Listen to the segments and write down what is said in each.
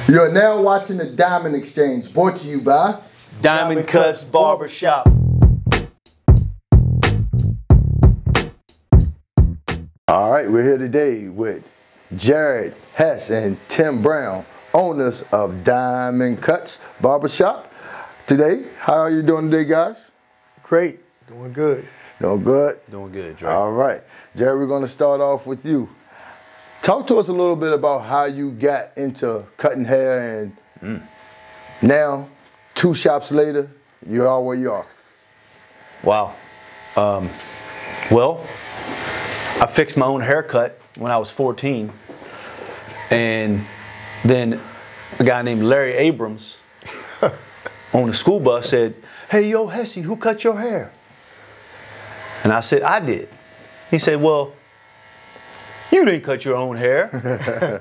You're now watching the Diamond Exchange, brought to you by Diamond Cutz Barbershop. All right, we're here today with Jared Hess and Tim Brown, owners of Diamond Cutz Barbershop. Today, how are you doing today, guys? Great, doing good. Doing good? Doing good, Dre. All right. Jared, we're going to start off with you. Talk to us a little bit about how you got into cutting hair and now, 2 shops later, you are where you are. Wow. Well, I fixed my own haircut when I was 14. And then a guy named Larry Abrams on the school bus said, "Hey, yo, Hesse, who cut your hair?" And I said, "I did." He said, "Well, you didn't cut your own hair."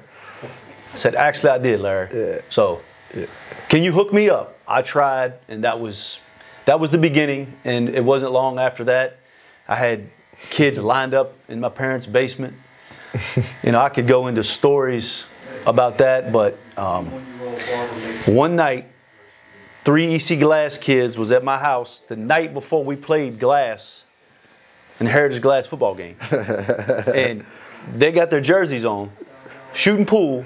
I said, "Actually, I did, Larry." Yeah. So, can you hook me up? I tried, and that was the beginning. And it wasn't long after that, I had kids lined up in my parents' basement. You know, I could go into stories about that, but one night, 3 EC Glass kids was at my house the night before we played glass in the Heritage Glass football game. And they got their jerseys on, shooting pool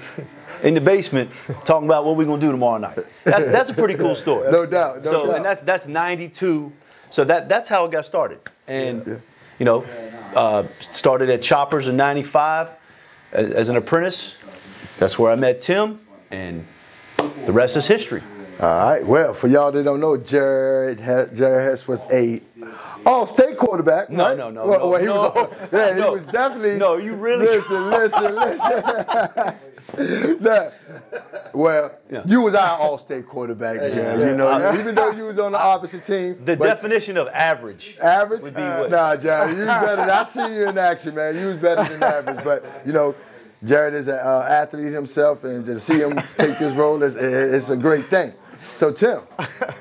in the basement, talking about what we're going to do tomorrow night. That's a pretty cool story. No doubt. No doubt. And that's 92. So that's how it got started. And, you know, started at Choppers in 95 as an apprentice. That's where I met Tim, and the rest is history. All right. Well, for y'all that don't know, Jared Hess was a all-state quarterback. No, right? no. He was definitely. No, you really. Listen. Nah. Well, you was our all-state quarterback, Jared. You know, even though you was on the opposite team. The definition of average. Average? Would be what? Nah, Jared, you was better. I see you in action, man. You was better than average. But, you know, Jared is an athlete himself, and to see him take this role, it's a great thing. So, Tim,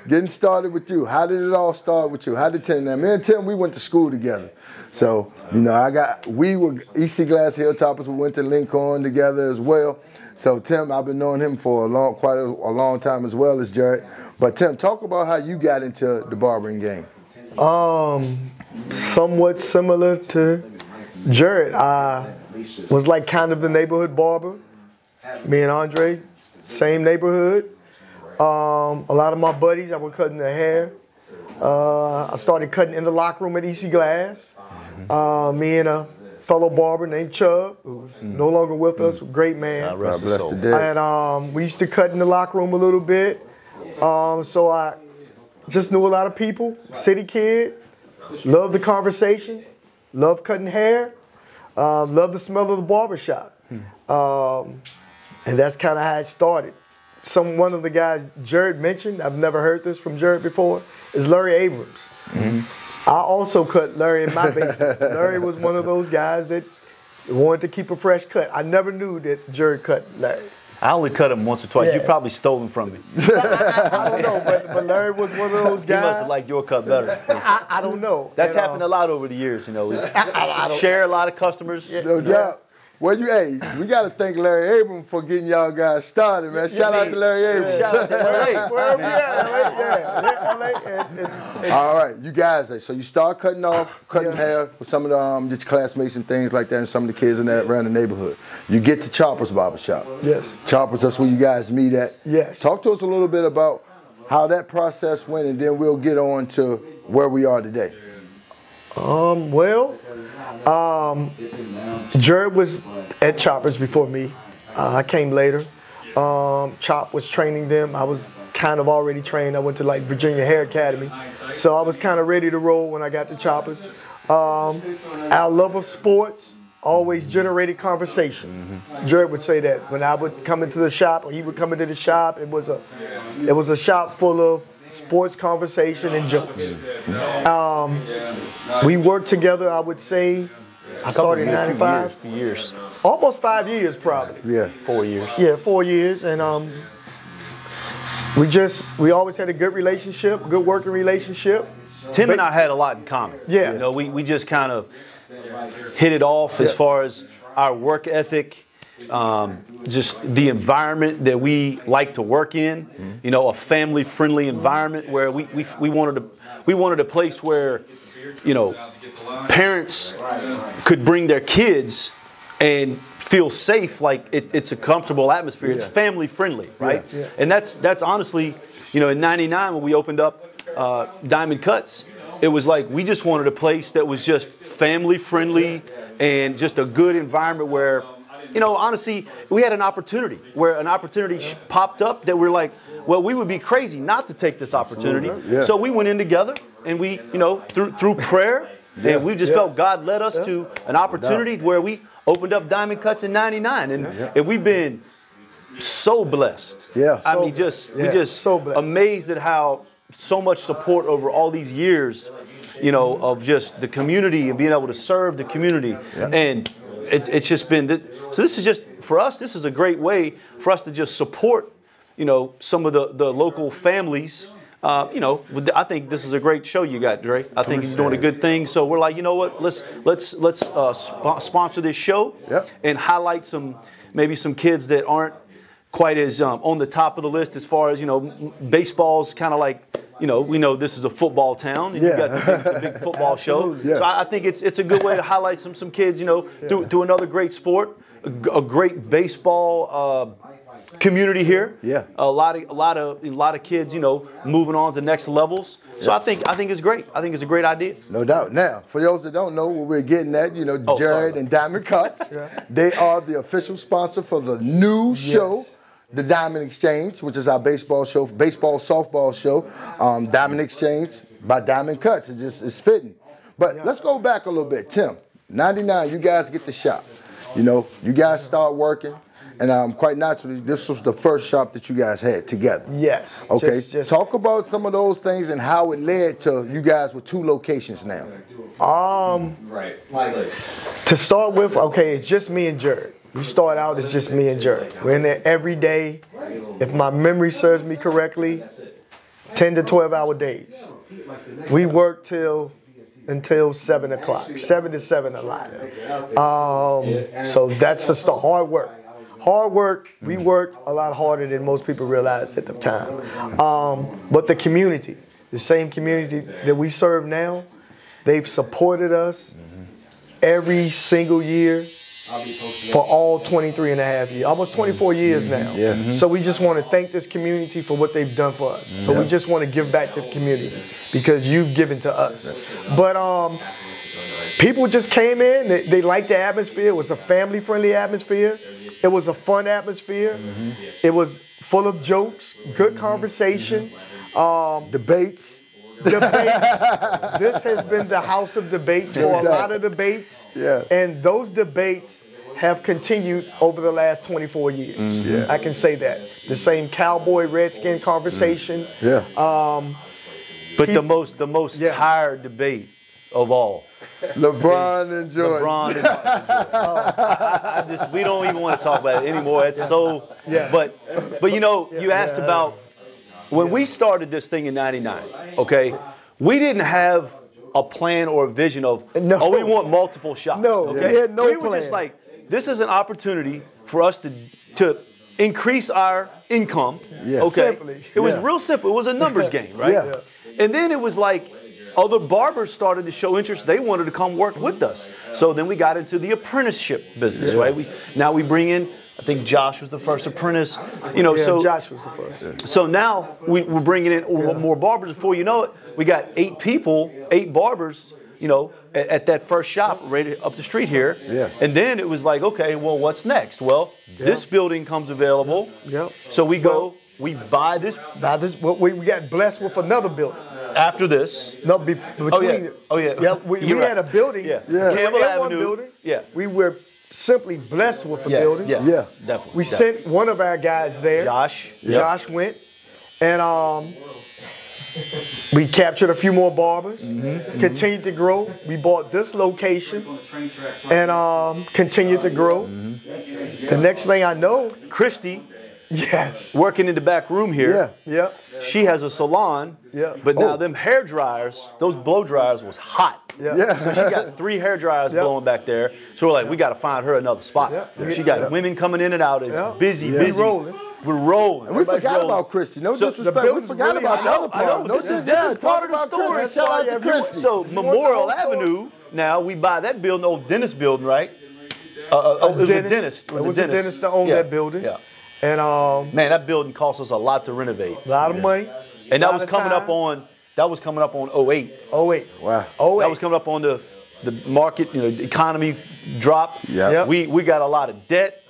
getting started with you. How did it all start with you? How did Tim? Now, me and Tim, we went to school together. So, you know, we were EC Glass Hilltoppers. We went to Lincoln together as well. So, Tim, I've been knowing him for quite a long time as well as Jared. But, Tim, talk about how you got into the barbering game. Somewhat similar to Jared. I was like kind of the neighborhood barber. Me and Andre, same neighborhood. A lot of my buddies, I was cutting their hair. I started cutting in the locker room at EC Glass. Me and a fellow barber named Chubb, who's no longer with us, a great man. Rest his soul. And we used to cut in the locker room a little bit. So I just knew a lot of people, city kid, loved the conversation, loved cutting hair, loved the smell of the barbershop. And that's kind of how it started. One of the guys Jared mentioned, I've never heard this from Jared before, is Larry Abrams. I also cut Larry in my basement. Larry was one of those guys that wanted to keep a fresh cut. I never knew that Jared cut Larry. I only cut him once or twice. Yeah. You probably stole him from me. I don't know, but Larry was one of those guys. He must have liked your cut better. I don't know. That's happened a lot over the years, you know. We share a lot of customers. No doubt. Well, we got to thank Larry Abrams for getting y'all guys started, man. Shout out to Larry Abrams. Shout out to LA. Where are we at? LA. All right, you guys, so you start cutting hair with some of your classmates and things like that, and some of the kids around the neighborhood. You get to Choppers Barbershop. Yes. Choppers, that's where you guys meet at. Yes. Talk to us a little bit about how that process went, and then we'll get on to where we are today. Jared was at Choppers before me. I came later. Chop was training them. I was kind of already trained. I went to like Virginia Hair Academy. So I was kind of ready to roll when I got to Choppers. Our love of sports always generated conversation. Jared would say that when I would come into the shop or he would come into the shop, it was a shop full of sports conversation and jokes. We worked together, I would say, I started in 95. Years. Almost 5 years probably. Yeah. 4 years. Yeah, 4 years. And we always had a good relationship, good working relationship. Tim and I had a lot in common. Yeah. You know, we just kind of hit it off as far as our work ethic. just the environment that we like to work in. You know, a family-friendly environment where we wanted a place where, you know, parents could bring their kids and feel safe, like it's a comfortable atmosphere. It's family friendly, right? And that's honestly, you know, in '99 when we opened up Diamond Cutz, it was like we just wanted a place that was just family friendly and just a good environment where, you know, honestly, we had an opportunity popped up that we're like, well, we would be crazy not to take this opportunity. So we went in together and we, you know, through prayer, and we just felt God led us to an opportunity where we opened up Diamond Cutz in '99, and we've been so blessed. I mean, we just so amazed at how so much support over all these years, you know, of just the community and being able to serve the community, and it's just been so. This is just for us. This is a great way for us to just support, you know, some of the local families. You know, I think this is a great show you got, Dre. I think you're doing a good thing. So we're like, you know what? Let's sponsor this show and highlight maybe some kids that aren't quite as on the top of the list as far as, you know, baseball's kind of like, you know, we know this is a football town, and you got the big football show. So I think it's a good way to highlight some kids, you know, through another great sport, a great baseball community here. A lot of kids, you know, moving on to next levels. So I think it's great. I think it's a great idea. No doubt. Now, for those that don't know what we're getting at, you know, Jared and Diamond Cutz, they are the official sponsor for the new show, the Diamond Exchange, which is our baseball softball show. Diamond Exchange by Diamond Cutz. It's fitting. But let's go back a little bit. Tim, '99, you guys get the shop. You know, you guys start working. And quite naturally, this was the first shop that you guys had together. Yes. Okay. Talk about some of those things and how it led to you guys with 2 locations now. To start with, okay, it's just me and Jared. We start out as just me and Jared. We're in there every day. If my memory serves me correctly, 10 to 12-hour days. We work until 7 o'clock, 7 to 7 a lot. So that's just the hard work. Hard work, we worked a lot harder than most people realized at the time. But the community, the same community that we serve now, they've supported us every single year for all 23 and a half years, almost 24 years now. So we just want to thank this community for what they've done for us. So we just want to give back to the community because you've given to us. But people just came in, they liked the atmosphere. It was a family-friendly atmosphere. It was a fun atmosphere. It was full of jokes, good conversation. Debates. This has been the house of debates for a lot of debates. And those debates have continued over the last 24 years. I can say that. The same cowboy redskin conversation. But the most tired debate of all. LeBron and Jordan. We don't even want to talk about it anymore. It's so. But you know, you asked about when we started this thing in '99. Okay, we didn't have a plan or a vision of we want multiple shots. We had no plan. We were just like, this is an opportunity for us to increase our income. Okay, simply. It was real simple. It was a numbers game, right? And then it was like, other barbers started to show interest. They wanted to come work with us. So then we got into the apprenticeship business, right? Now we bring in, I think Josh was the first apprentice. You know, so Josh was the first. So now we're bringing in more barbers. Before you know it, we got 8 barbers, you know, at that first shop right up the street here. And then it was like, okay, well, what's next? Well, this building comes available. So we go, we buy this. Well, we got blessed with another building. After this. No, between. We had a building. Campbell Avenue. One building. We were simply blessed with a building. Definitely. We sent one of our guys there. Josh. Josh went. And we captured a few more barbers. Continued to grow. We bought this location. And continued to grow. The next thing I know, Christy Yes. working in the back room here. Yeah. She has a salon. Yeah. But now them hair dryers, those blow dryers was hot. Yeah. So she got 3 hair dryers blowing back there. So we're like, we got to find her another spot. She got women coming in and out. It's busy. We're rolling. We're rolling. And we forgot about Christy. No disrespect. We forgot about the other part. This is part of the story. Shout out to Christy. So Memorial Avenue, now we buy that building, old dentist building, right? It was a dentist. It was a dentist that owned that building. Yeah. And man, that building cost us a lot to renovate. a lot of money. And that was coming up on 08. 08. Wow. 08. That was coming up on the market, the economy drop. Yeah. We got a lot of debt.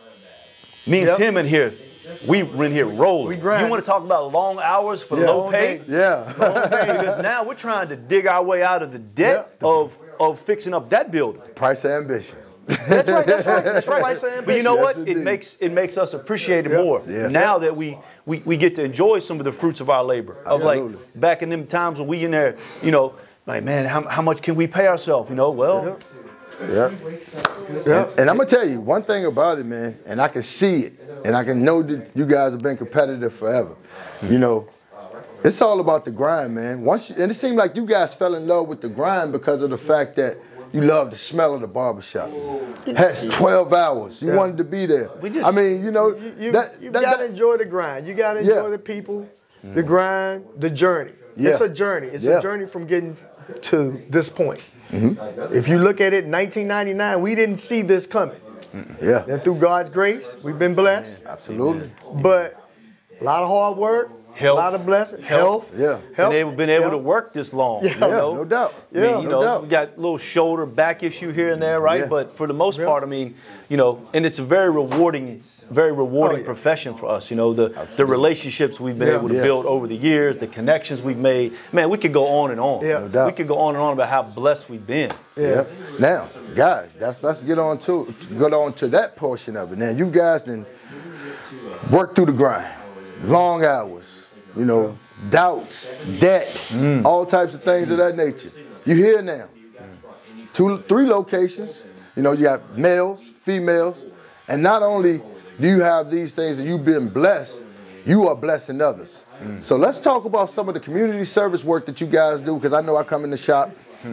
Me and Tim in here, we're in here rolling. We grind. You want to talk about long hours for low pay? Yeah. Because now we're trying to dig our way out of the debt of fixing up that building. Price of ambition. That's right. But you know what? Yes, It makes us appreciate it more now that we get to enjoy some of the fruits of our labor. Of like back in them times when we in there, like, man, how much can we pay ourselves? Yeah. And I'm gonna tell you one thing about it, man, and I can see it, and I can know that you guys have been competitive forever. It's all about the grind, man. And it seemed like you guys fell in love with the grind because of the fact that you love the smell of the barbershop. That's 12 hours. You wanted to be there. You gotta enjoy the grind. You gotta enjoy the people, the grind, the journey. It's a journey. It's a journey from getting to this point. If you look at it, 1999, we didn't see this coming. And through God's grace, we've been blessed. Absolutely. But a lot of hard work, a lot of blessings, health. Been able to work this long. No doubt. No doubt. We got a little shoulder, back issue here and there, right? But for the most part, and it's a very rewarding profession for us. The relationships we've been able to build over the years, the connections we've made. Man, we could go on and on. No doubt. We could go on and on about how blessed we've been. Now, guys, let's get on to that portion of it. Now, you guys then work through the grind, long hours. Doubts, debt, all types of things of that nature. You're here now. 2, 3 locations. You got males, females, and not only do you have these things and you've been blessed, you are blessing others. So let's talk about some of the community service work that you guys do, because I know I come in the shop.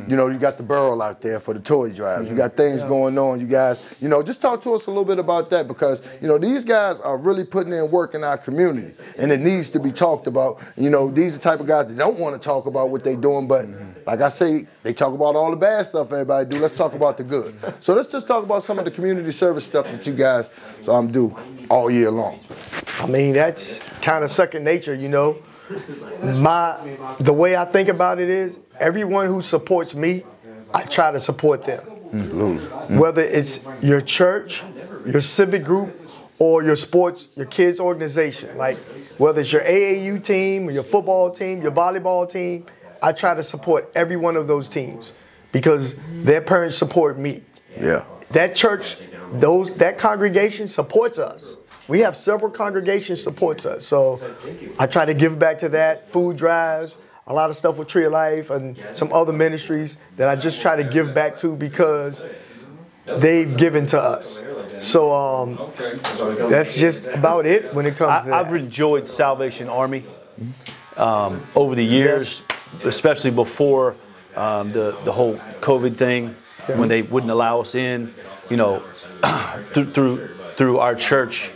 You got the burl out there for the toy drives. You got things going on. You guys, just talk to us a little bit about that, because, these guys are really putting in work in our community, and it needs to be talked about. These are the type of guys that don't want to talk about what they're doing, but like I say, they talk about all the bad stuff everybody do. Let's talk about the good. So let's just talk about some of the community service stuff that you guys do all year long. I mean, that's kind of second nature, The way I think about it is, everyone who supports me, I try to support them. Whether it's your church, your civic group, or your sports, your kids' organization. Like, whether it's your AAU team, or your football team, your volleyball team, I try to support every one of those teams because their parents support me. That church, that congregation supports us. We have several congregations supports us. So I try to give back to that, food drives, a lot of stuff with Tree of Life and some other ministries that I just try to give back to because they've given to us. So that's just about it when it comes to that. I've enjoyed Salvation Army over the years, especially before the whole COVID thing, when they wouldn't allow us in, through our church.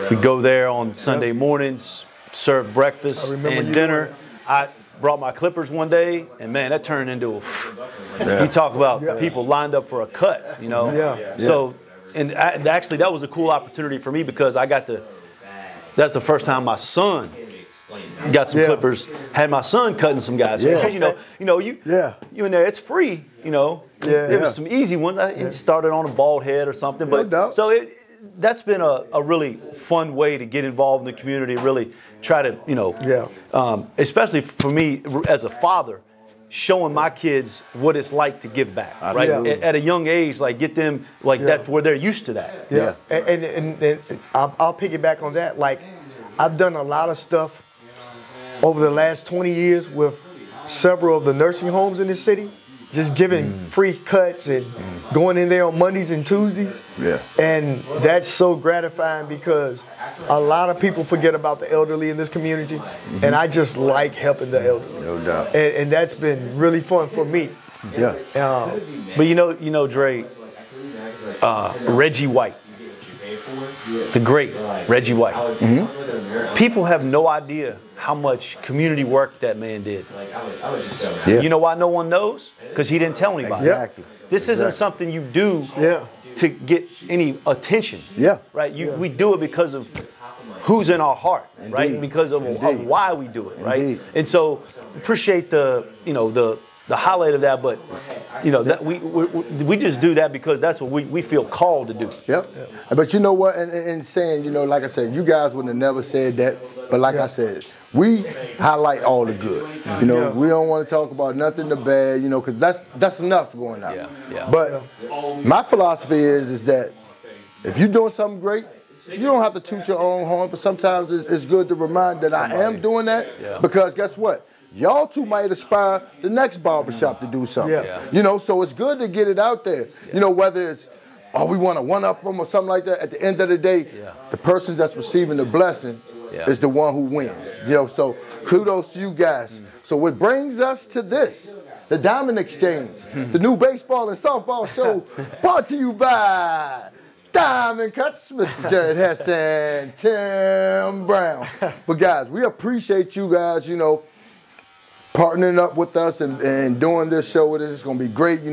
We go there on Sunday mornings, serve breakfast and dinner. I brought my clippers one day, and man, that turned into you talk about people lined up for a cut, So, and actually that was a cool opportunity for me because that's the first time my son got some clippers, had my son cutting some guys. Because you in there, it's free, It was some easy ones. It started on a bald head or something, but so that's been a really fun way to get involved in the community, really try to, especially for me as a father, showing my kids what it's like to give back, right? At a young age, like get them that where they're used to that. And I'll piggyback on that. Like, I've done a lot of stuff over the last 20 years with several of the nursing homes in the city. just giving free cuts and going in there on Mondays and Tuesdays. Yeah. And that's so gratifying because a lot of people forget about the elderly in this community, and I just like helping the elderly. No doubt. And that's been really fun for me. Yeah. But you know, Dre, Reggie White, the great Reggie White. People have no idea how much community work that man did. Yeah. You know why no one knows? Because he didn't tell anybody. Exactly. This isn't something you do to get any attention. Yeah. Right? We do it because of who's in our heart, right? And because of why we do it, right? Indeed. And so appreciate the highlight of that, but that we just do that because that's what we feel called to do. Yep. But you know what? And saying, like I said, you guys would have never said that. But like I said, we highlight all the good. We don't want to talk about nothing the bad. Because that's enough going out. Yeah. But my philosophy is that if you're doing something great, you don't have to toot your own horn. But sometimes it's good to remind that I am doing that because guess what? Y'all two might aspire the next barbershop to do something. So it's good to get it out there. Whether it's, we want to one-up them or something like that. At the end of the day, the person that's receiving the blessing is the one who wins. So kudos to you guys. So it brings us to this, the Diamond Exchange, the new baseball and softball show brought to you by Diamond Cutz, Mr. Jared Hess and Tim Brown. But guys, we appreciate you guys, partnering up with us and doing this show with us. It's going to be great.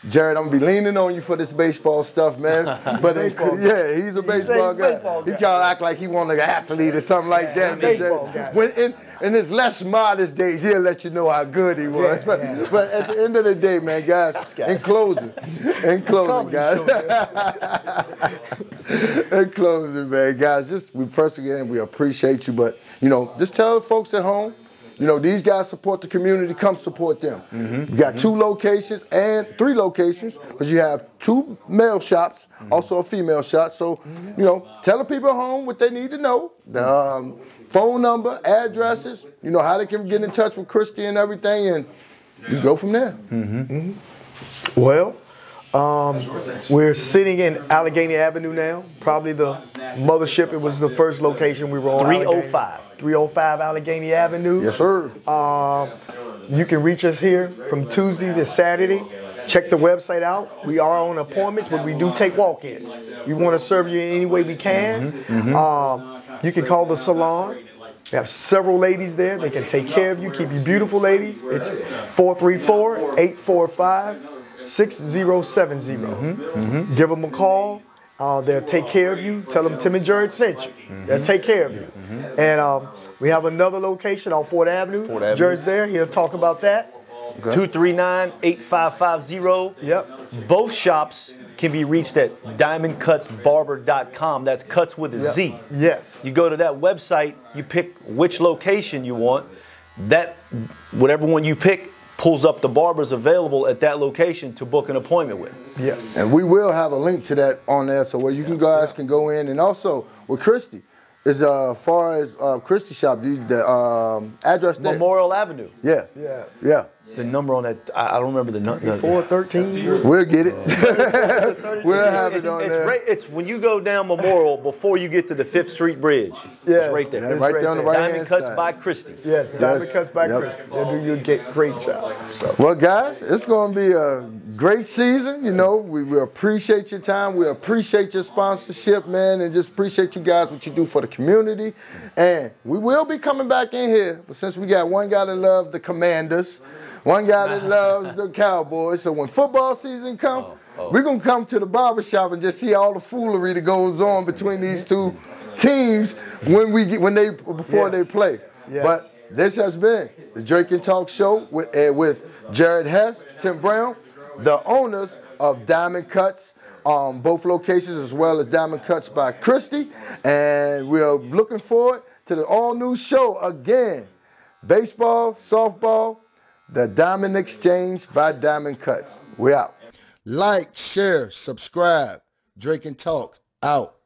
Jared, I'm going to be leaning on you for this baseball stuff, man. But he's a baseball guy. He kind of act like he want an athlete or something like that. Baseball guy. When in his less modest days, he'll let you know how good he was. But at the end of the day, man, guys, in closing, guys. In closing, man, guys, first again, we appreciate you. But, just tell the folks at home, these guys support the community. Come support them. We got 2 locations and 3 locations, but you have 2 male shops, also a female shop. So, tell the people at home what they need to know. The phone number, addresses, how they can get in touch with Christy and everything, and you go from there. Well, we're sitting in Allegheny Avenue now. Probably the mothership. It was the first location we were on. 305 Allegheny Avenue. Yes, sir. You can reach us here from Tuesday to Saturday. Check the website out. We are on appointments, but we do take walk-ins. We want to serve you in any way we can. You can call the salon. We have several ladies there. They can take care of you, keep you beautiful, ladies. It's 434-845-6070. Give them a call. They'll take care of you. Tell them Tim and Jared sent you. They'll take care of you. And we have another location on 4th Avenue. Jared's there. He'll talk about that. 239-8550. Yep. Both shops can be reached at diamondcutsbarber.com. That's Cutz with a Z. Yes. You go to that website, you pick which location you want. Whatever one you pick pulls up the barbers available at that location to book an appointment with. Yeah. And we will have a link to that on there, so where you guys can go in. And also with Christy, as far as Christy shop, the address there. Memorial Avenue. Yeah. The number on that, I don't remember the number. 413. We'll get it. We'll have it on there. It's when you go down Memorial before you get to the 5th Street Bridge. It's right there. Yeah, right there on the right Diamond Cutz by Christy. Yes, Diamond Cutz by Christy. They'll do you a great job. So. Well, guys, it's going to be a great season. We appreciate your time. We appreciate your sponsorship, man, and just appreciate you guys, what you do for the community. And we will be coming back in here, but since we got one guy that loves the Commanders, one guy that loves the Cowboys. So when football season comes, we're going to come to the barbershop and just see all the foolery that goes on between these two teams before they play. Yes. But this has been the Drake and Talk Show with Jared Hess, Tim Brown, the owners of Diamond Cutz, both locations, as well as Diamond Cutz by Christy. And we're looking forward to the all-new show again. Baseball, softball, the Diamond Exchange by Diamond Cutz. We out. Like, share, subscribe. Drake and Talk out.